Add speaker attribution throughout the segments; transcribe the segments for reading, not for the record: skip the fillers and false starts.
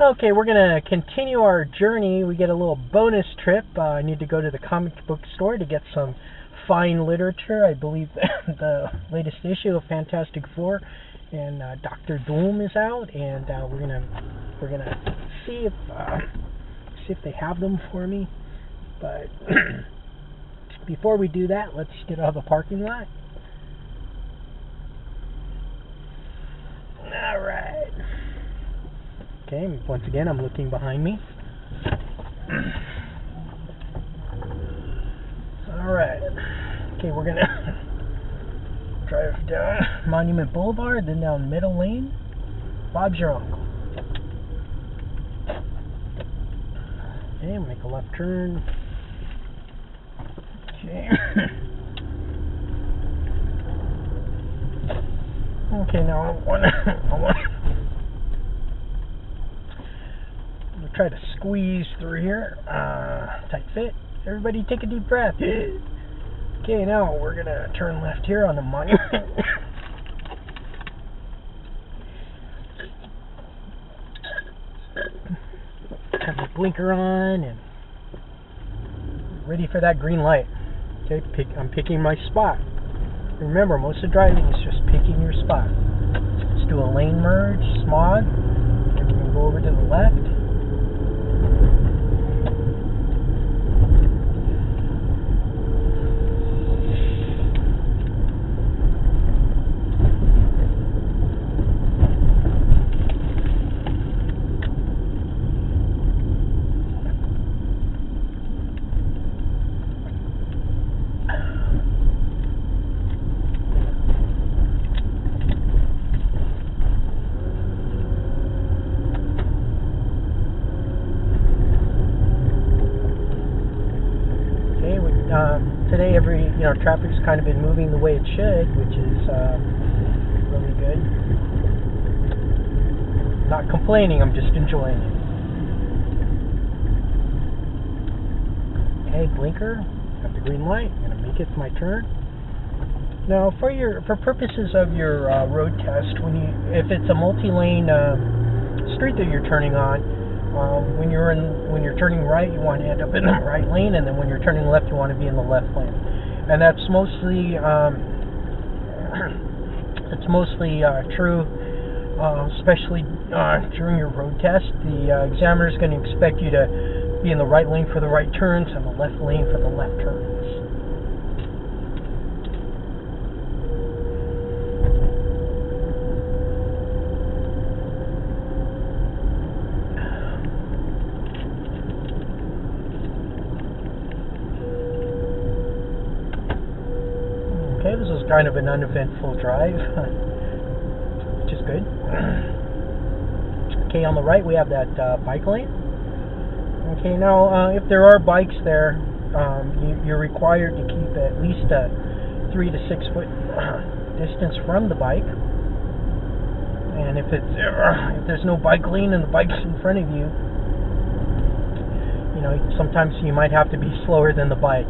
Speaker 1: Okay, we're going to continue our journey. We get a little bonus trip. I need to go to the comic book store to get some fine literature. I believe the latest issue of Fantastic Four and Doctor Doom is out, and we're gonna see if they have them for me. But before we do that, let's get out of the parking lot. All right. Okay, once again, I'm looking behind me. Alright. Okay, we're gonna drive down Monument Boulevard, then down Middle Lane. Bob's your uncle. Okay, make a left turn. Okay. Okay, now I want to try to squeeze through here. Tight fit. Everybody take a deep breath. Okay, now we're going to turn left here on the monument. Have the blinker on and ready for that green light. Okay, I'm picking my spot. Remember, most of driving is just picking your spot. Let's do a lane merge, smog. We're going to go over to the left. Today, traffic's kind of been moving the way it should, which is really good. Not complaining, I'm just enjoying it. Okay, blinker, got the green light. I'm gonna make it my turn. Now, for purposes of your road test, if it's a multi-lane street that you're turning on. When you're turning right, you want to end up in the right lane, and then when you're turning left, you want to be in the left lane. And that's mostly true, especially during your road test. The examiner is going to expect you to be in the right lane for the right turns and the left lane for the left turns. Okay, this is kind of an uneventful drive, which is good. Okay, on the right we have that bike lane. Okay, now if there are bikes there, you're required to keep at least a 3 to 6 foot distance from the bike. And if there's no bike lane and the bike's in front of you, sometimes you might have to be slower than the bike.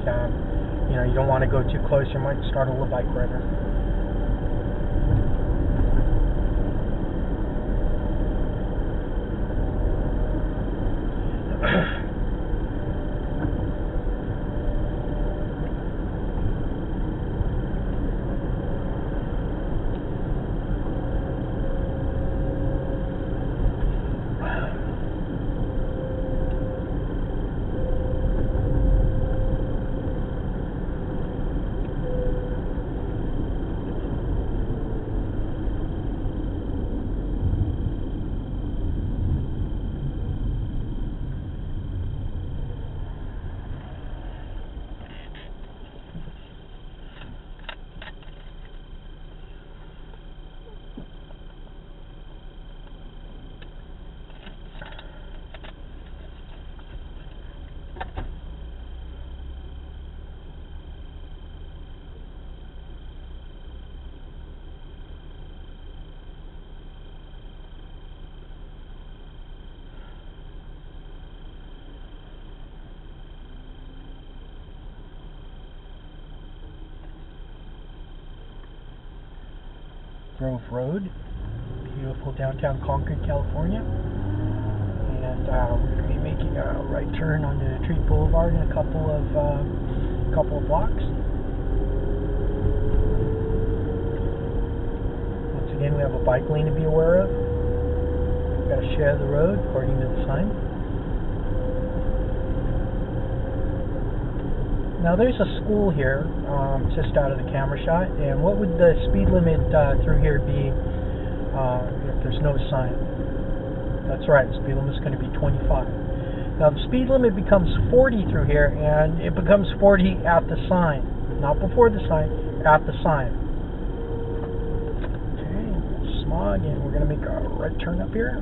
Speaker 1: You don't want to go too close, you might startle the bike rider. Grove Road, beautiful downtown Concord, California. and we're going to be making a right turn onto Treat Boulevard in a couple of blocks. Once again, we have a bike lane to be aware of. We've got to share the road according to the sign. Now there's a school here, just out of the camera shot, and what would the speed limit through here be if there's no sign? That's right, the speed limit is going to be 25. Now the speed limit becomes 40 through here, and it becomes 40 at the sign. Not before the sign, at the sign. Okay, smog, and we're going to make a right turn up here.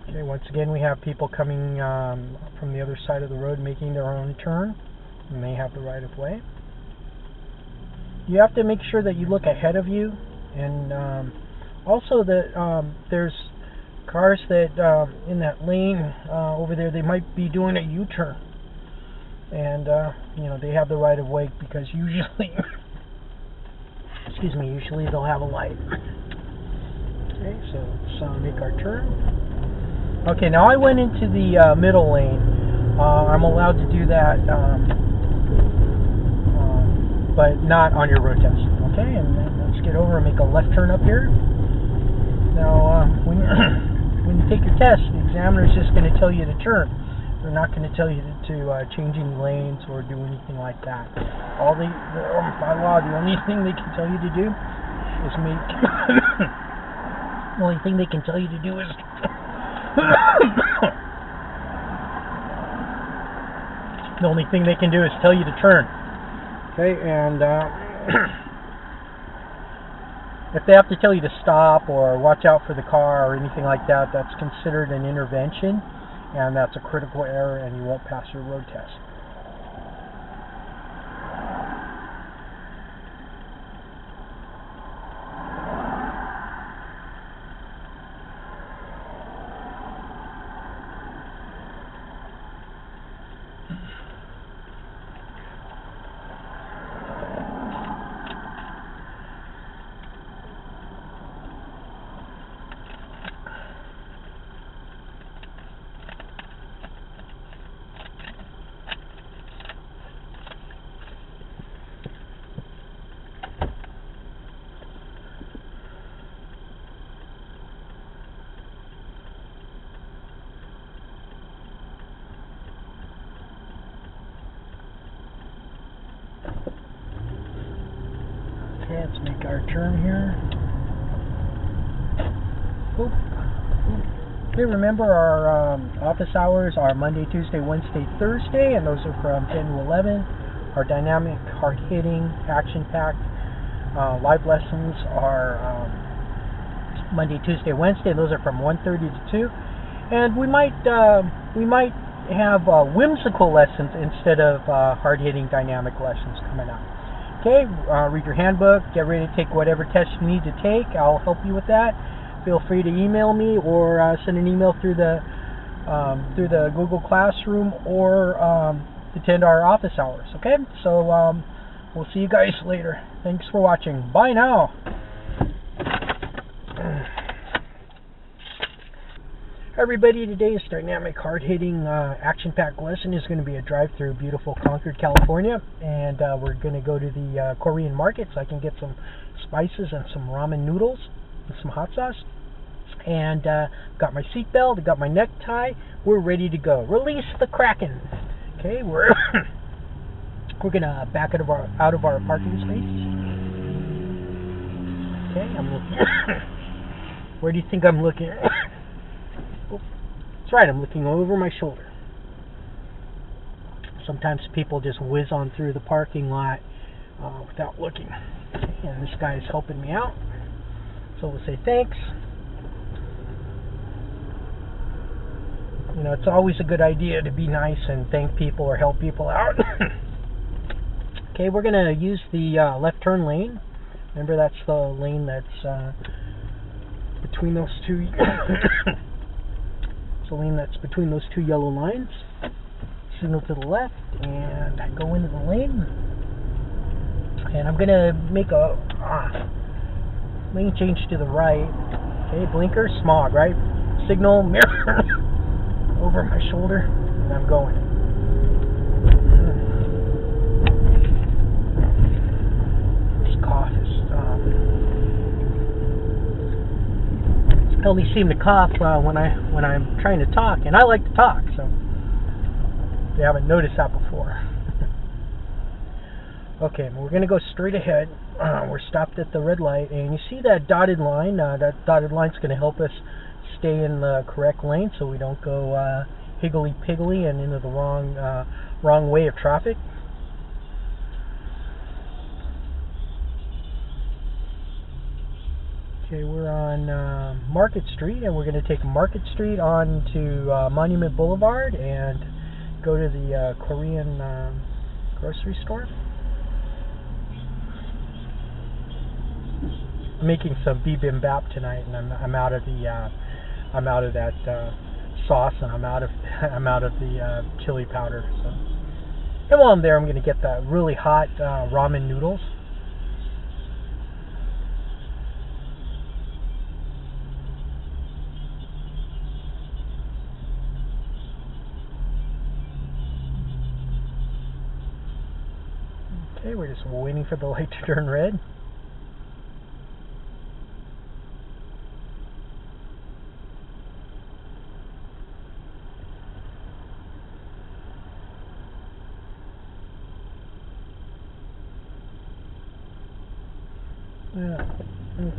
Speaker 1: Okay, once again we have people coming from the other side of the road making their own turn, and they have the right of way. You have to make sure that you look ahead of you, and also that there's cars that in that lane over there, they might be doing a U-turn, and you know, they have the right of way because usually usually they'll have a light. Okay, so let's make our turn. Okay, now I went into the middle lane. I'm allowed to do that, but not on your road test. Okay, and then let's get over and make a left turn up here. Now, when you take your test, the examiner is just going to tell you to turn. They're not going to tell you to change any lanes or do anything like that. By law, the only thing they can tell you to do is make. The only thing they can tell you to do is. The only thing they can do is tell you to turn. Okay, and if they have to tell you to stop or watch out for the car or anything like that, that's considered an intervention, and that's a critical error, and you won't pass your road test. Okay, let's make our turn here. Oop. Okay, remember our office hours are Monday, Tuesday, Wednesday, Thursday, and those are from 10 to 11. Our dynamic, hard-hitting, action-packed live lessons are Monday, Tuesday, Wednesday, and those are from 1:30 to 2. And we might have whimsical lessons instead of hard-hitting, dynamic lessons coming up. Okay, read your handbook, get ready to take whatever test you need to take. I'll help you with that. Feel free to email me or send an email through the Google Classroom or attend our office hours. Okay, so we'll see you guys later. Thanks for watching. Bye now. Hi everybody, today's dynamic, hard-hitting, action-packed lesson is going to be a drive through beautiful Concord, California, and we're going to go to the Korean market so I can get some spices and some ramen noodles and some hot sauce. And got my seatbelt, got my necktie, we're ready to go. Release the Kraken. Okay, we're going to back out of our parking space. Okay, I'm looking. Where do you think I'm looking? That's right, I'm looking over my shoulder. Sometimes people just whiz on through the parking lot without looking. And this guy is helping me out, so we'll say thanks. You know, it's always a good idea to be nice and thank people or help people out. Okay, we're going to use the left turn lane. Remember, that's the lane that's between those two. It's the lane that's between those two yellow lines. Signal to the left and go into the lane. And I'm gonna make a lane change to the right. Okay, blinker, smog, right? Signal, mirror over my shoulder, and I'm going. This cough is I only seem to cough when I'm trying to talk, and I like to talk, so you haven't noticed that before. Okay, we're going to go straight ahead. We're stopped at the red light, and you see that dotted line? That dotted line's going to help us stay in the correct lane so we don't go higgly-piggly and into the wrong way of traffic. Okay, we're on Market Street, and we're going to take Market Street on to Monument Boulevard and go to the Korean grocery store. I'm making some bibimbap tonight, and I'm out of that sauce, and I'm out of the chili powder. So, and while I'm there, I'm going to get the really hot ramen noodles. Okay, we're just waiting for the light to turn red.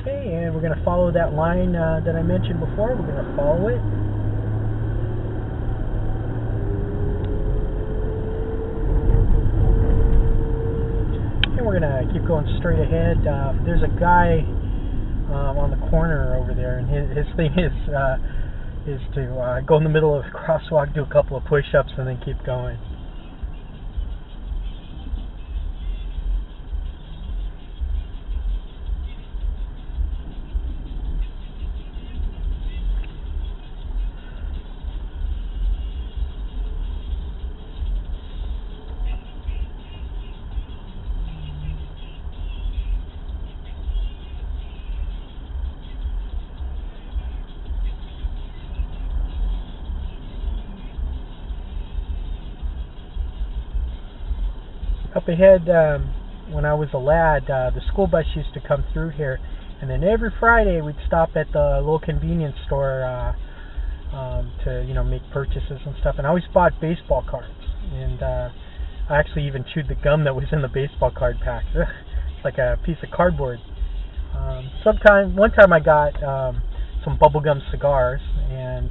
Speaker 1: Okay, and we're going to follow that line that I mentioned before. We're going to follow it. And we're going to keep going straight ahead. There's a guy on the corner over there, and his thing is to go in the middle of the crosswalk, do a couple of push-ups, and then keep going. Up ahead, when I was a lad, the school bus used to come through here, and then every Friday we'd stop at the little convenience store to make purchases and stuff. And I always bought baseball cards, and I actually even chewed the gum that was in the baseball card pack. It's like a piece of cardboard. One time I got some bubblegum cigars, and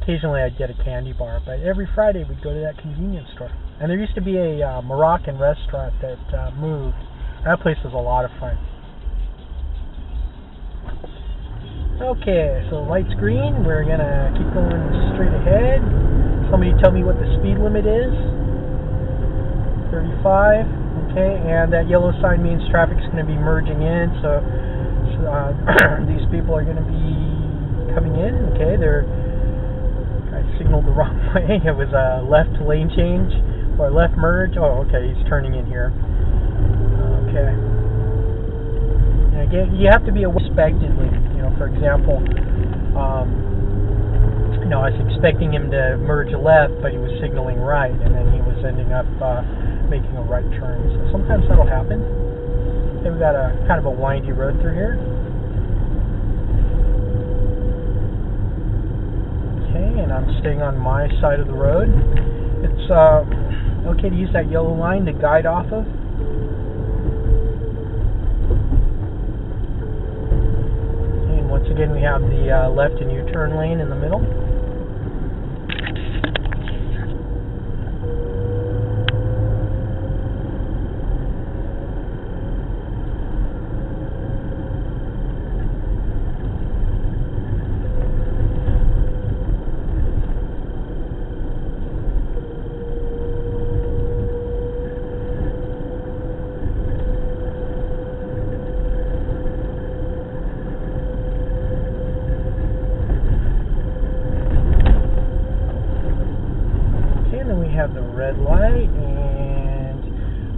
Speaker 1: occasionally I'd get a candy bar. But every Friday we'd go to that convenience store. And there used to be a Moroccan restaurant that moved. That place was a lot of fun. Okay, so light's green. We're going to keep going straight ahead. Somebody tell me what the speed limit is. 35. Okay, and that yellow sign means traffic's going to be merging in. So these people are going to be coming in. Okay, I signaled the wrong way. It was a left lane change. Or left merge. Oh, okay, he's turning in here. Okay. And again, you have to be expectedly. For example, I was expecting him to merge left, but he was signaling right, and then he was ending up making a right turn. So sometimes that'll happen. And we've got a kind of a windy road through here. Okay, and I'm staying on my side of the road. It's okay to use that yellow line to guide off of. And once again, we have the left and U-turn lane in the middle.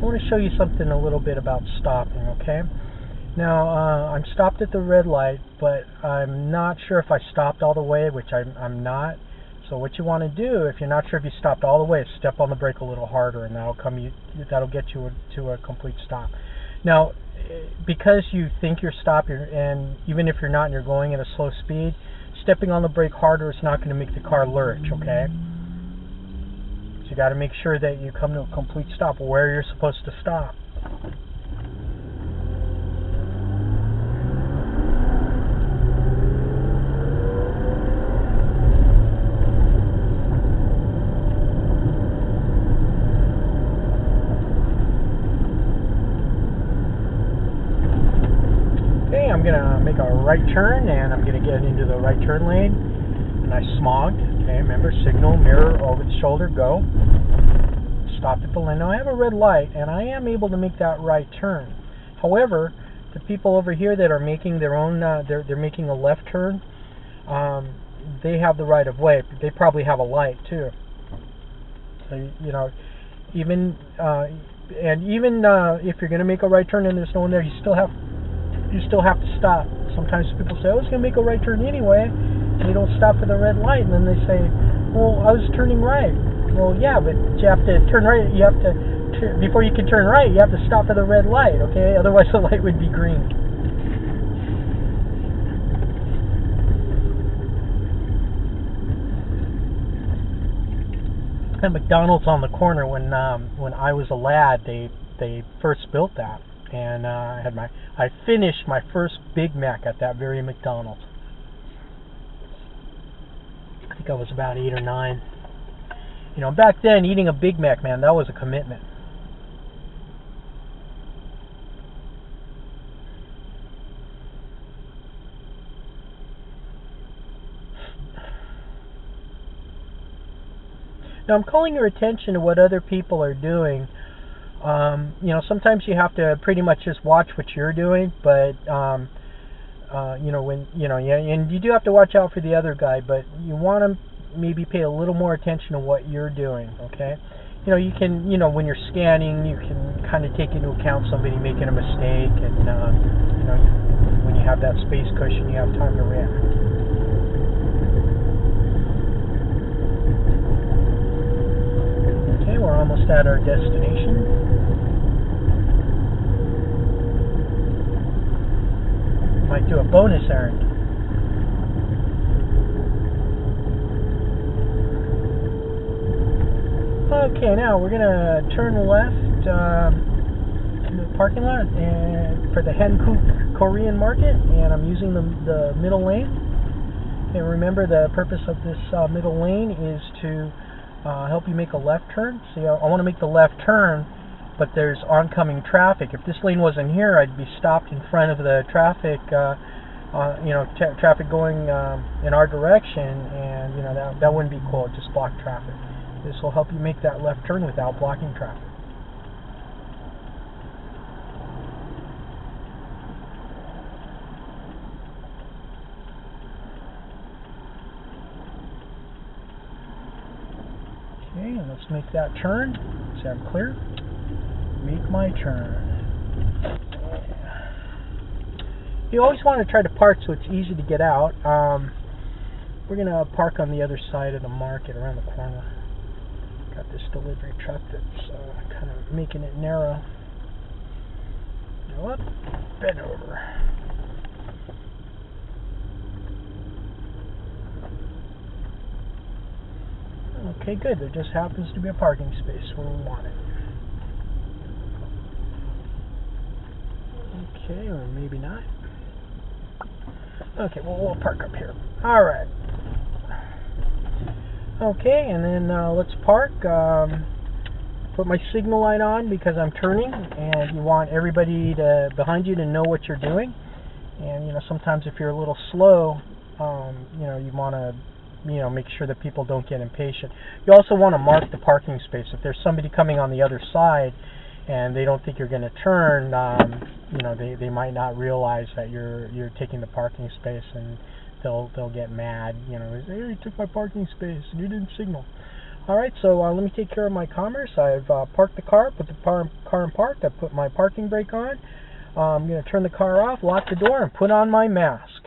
Speaker 1: I want to show you something a little bit about stopping, okay? Now, I'm stopped at the red light, but I'm not sure if I stopped all the way, which I'm not. So what you want to do, if you're not sure if you stopped all the way, is step on the brake a little harder, and that'll get you to a complete stop. Now, because you think you're stopped, and even if you're not and you're going at a slow speed, stepping on the brake harder is not going to make the car lurch, okay? So you got to make sure that you come to a complete stop where you're supposed to stop. I'm going to make a right turn, and I'm going to get into the right turn lane, and I smogged. Okay, remember, signal, mirror, over the shoulder, go. Stopped at the lane. Now I have a red light, and I am able to make that right turn. However, the people over here that are making their own, they're making a left turn, they have the right of way. They probably have a light too. So, you know, even if you're going to make a right turn and there's no one there, you still have to stop. Sometimes people say, I was going to make a right turn anyway, and they don't stop for the red light, and then they say, well, I was turning right. Well, yeah, but you have to turn right. You have to, before you can turn right, you have to stop for the red light, okay? Otherwise the light would be green. And McDonald's on the corner, when I was a lad, they first built that. And I finished my first Big Mac at that very McDonald's. I think I was about 8 or 9. You know, back then, eating a Big Mac, man, that was a commitment. Now, I'm calling your attention to what other people are doing. You know, sometimes you have to pretty much just watch what you're doing, but you know, and you do have to watch out for the other guy, but you want to maybe pay a little more attention to what you're doing, okay? You know, you can, you know, when you're scanning, you can kind of take into account somebody making a mistake, and you know, when you have that space cushion, you have time to react. Okay, we're almost at our destination. Might do a bonus errand. Okay, now we're gonna turn left in the parking lot and for the Hankook Korean market, and I'm using the middle lane. And remember, the purpose of this middle lane is to help you make a left turn. See, I want to make the left turn, but there's oncoming traffic. If this lane wasn't here, I'd be stopped in front of the traffic, you know, traffic going in our direction, and you know, that wouldn't be cool. It just block traffic. This will help you make that left turn without blocking traffic. Okay, and let's make that turn. So I'm clear. Make my turn. You always want to try to park so it's easy to get out. We're going to park on the other side of the market around the corner. Got this delivery truck that's kind of making it narrow. Go up, bend over. Okay, good. There just happens to be a parking space where we want it. Okay, or maybe not. Okay, well, we'll park up here. Alright. Okay, and then let's park. Put my signal light on because I'm turning, and you want everybody behind you to know what you're doing. And you know, sometimes if you're a little slow, you know, you want to, you know, make sure that people don't get impatient. You also want to mark the parking space. If there's somebody coming on the other side and they don't think you're going to turn, you know, they might not realize that you're taking the parking space, and they'll get mad. You know, hey, you took my parking space and you didn't signal. Alright, so let me take care of my commerce. I've parked the car, put the car in park. I put my parking brake on. I'm going to turn the car off, lock the door, and put on my mask.